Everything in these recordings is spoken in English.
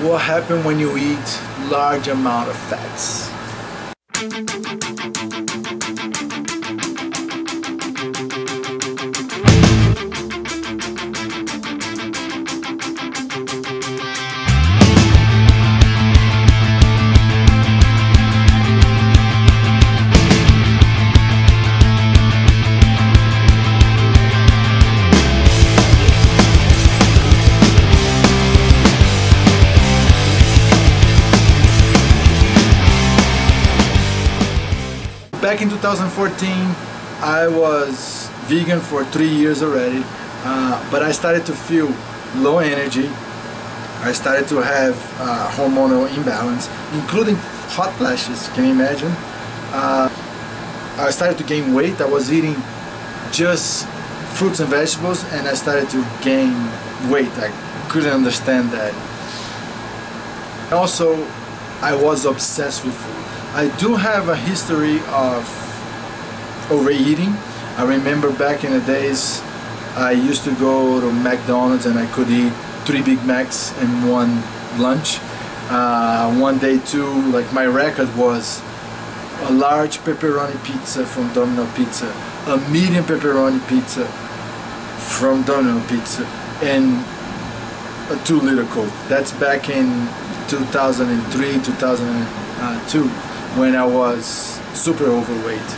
what happens when you eat large amount of fats. Back in 2014, I was vegan for 3 years already, but I started to feel low energy. I started to have hormonal imbalance, including hot flashes. Can you imagine? I started to gain weight. I was eating just fruits and vegetables, and I started to gain weight. I couldn't understand that. Also, I was obsessed with food. I do have a history of overeating. I remember back in the days I used to go to McDonald's and I could eat 3 Big Macs in one lunch. One day too, like my record was a large pepperoni pizza from Domino Pizza, a medium pepperoni pizza from Domino Pizza, and a 2-liter Coke. That's back in 2003, 2002. When I was super overweight.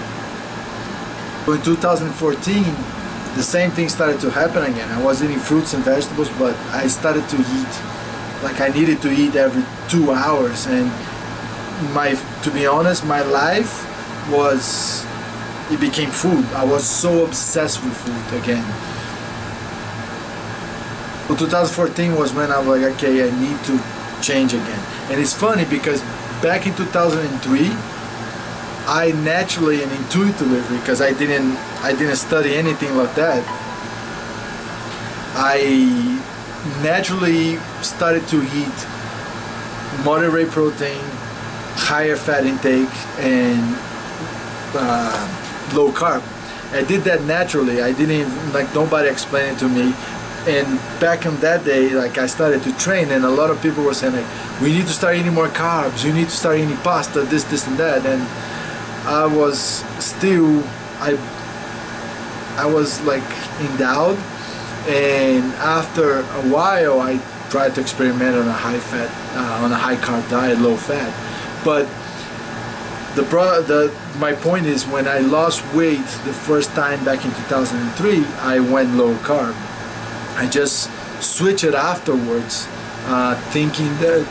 In 2014, the same thing started to happen again. I was eating fruits and vegetables, but I started to eat like I needed to eat every 2 hours, and to be honest, my life it became food. I was so obsessed with food again. So 2014 was when I was like, okay, I need to change again. And it's funny because back in 2003, I naturally and intuitively, because I didn't study anything like that, I naturally started to eat moderate protein, higher fat intake, and low carb. I did that naturally. I didn't even, like, nobody explained it to me. And back in that day, like, I started to train, and a lot of people were saying, like, we need to start eating more carbs, you need to start eating pasta, this and that. And I was still, I was like in doubt. And after a while, I tried to experiment on a high fat, on a high carb diet, low fat. But my point is, when I lost weight the first time back in 2003, I went low carb. I just switched it afterwards, thinking that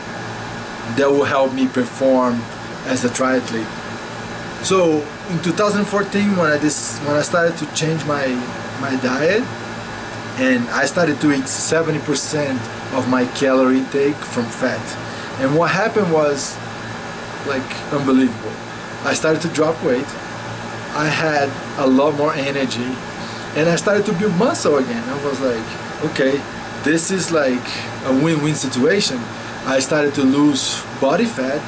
will help me perform as a triathlete. So in 2014, when I started to change my diet, and I started to eat 70% of my calorie intake from fat, and what happened was like unbelievable. I started to drop weight. I had a lot more energy, and I started to build muscle again. I was like, okay, this is like a win-win situation. I started to lose body fat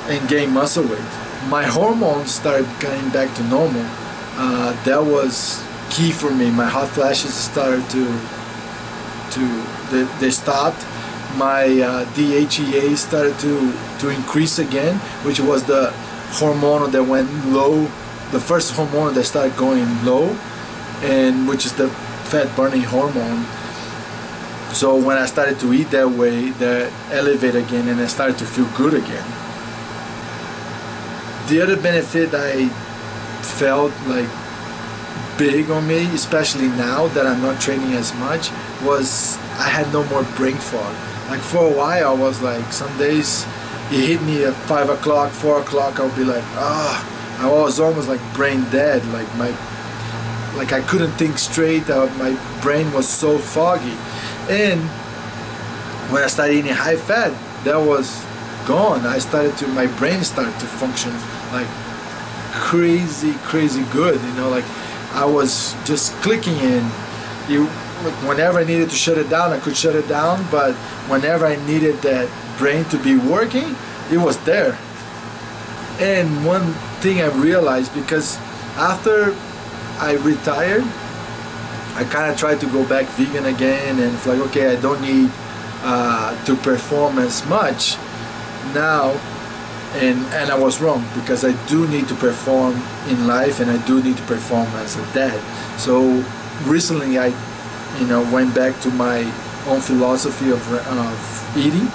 and gain muscle weight. My hormones started getting back to normal. That was key for me. My hot flashes started they stopped. My DHEA started to increase again, which was the hormone that went low, the first hormone that started going low, and which is the fat burning hormone. So when I started to eat that way, that elevated again, and I started to feel good again. The other benefit I felt like big on me, especially now that I'm not training as much, was I had no more brain fog. Like for a while, I was like, some days it hit me at 5 o'clock, 4 o'clock, I'll be like, I was almost like brain dead. Like I couldn't think straight. My brain was so foggy. And when I started eating high fat, that was gone. My brain started to function like crazy good, you know, like I was just clicking in. Like whenever I needed to shut it down, I could shut it down, but whenever I needed that brain to be working, it was there. And one thing I realized, because after I retired, I kind of tried to go back vegan again, and it's like, okay, I don't need to perform as much now, and I was wrong, because I do need to perform in life, and I do need to perform as a dad. So recently I went back to my own philosophy of eating.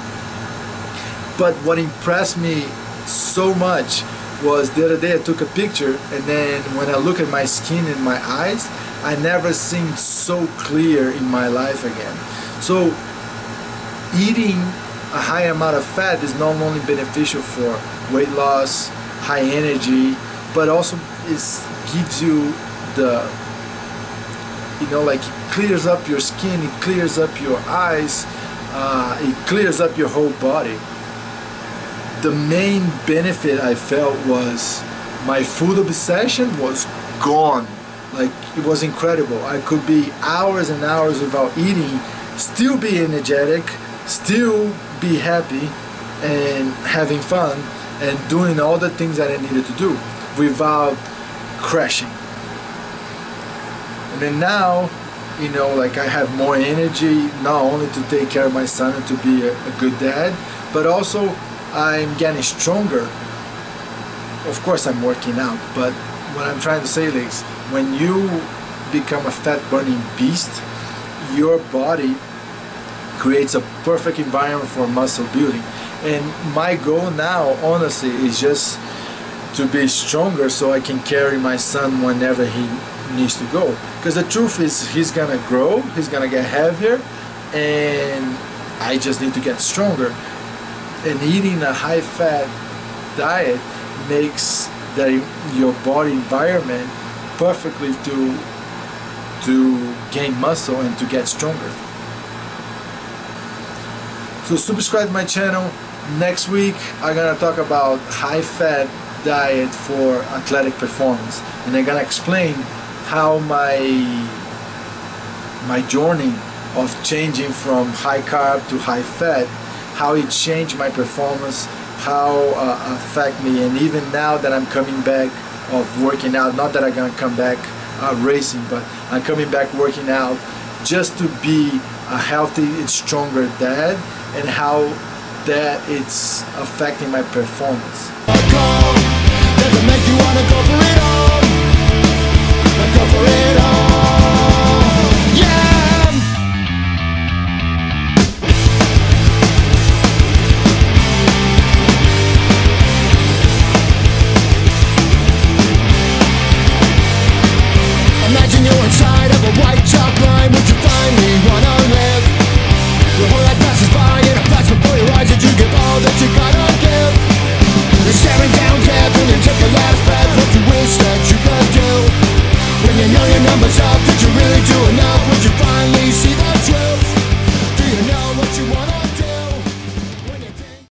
But what impressed me so much was the other day I took a picture, and then when I look at my skin and my eyes, I never seemed so clear in my life again. So eating a high amount of fat is not only beneficial for weight loss, high energy, but also gives you the, like, it clears up your skin, it clears up your eyes, it clears up your whole body. The main benefit I felt was my food obsession was gone. Like, it was incredible. I could be hours and hours without eating, still be energetic, still be happy and having fun and doing all the things that I needed to do without crashing. And then now, like, I have more energy, not only to take care of my son and to be a good dad, but also I'm getting stronger. Of course I'm working out, but what I'm trying to say is, when you become a fat burning beast, your body creates a perfect environment for muscle building. And my goal now, honestly, is just to be stronger so I can carry my son whenever he needs to go. Because the truth is, he's gonna grow, he's gonna get heavier, and I just need to get stronger. And eating a high-fat diet makes your body environment perfectly to gain muscle and to get stronger. So subscribe to my channel. Next week I'm gonna talk about high-fat diet for athletic performance, and I'm gonna explain how my journey of changing from high carb to high fat, how it changed my performance, how affect me, and even now that I'm coming back of working out, not that I'm gonna come back racing, but I'm coming back working out just to be a healthy and stronger dad, and how that it's affecting my performance. Doesn't make you wanna go for it all. Go for it.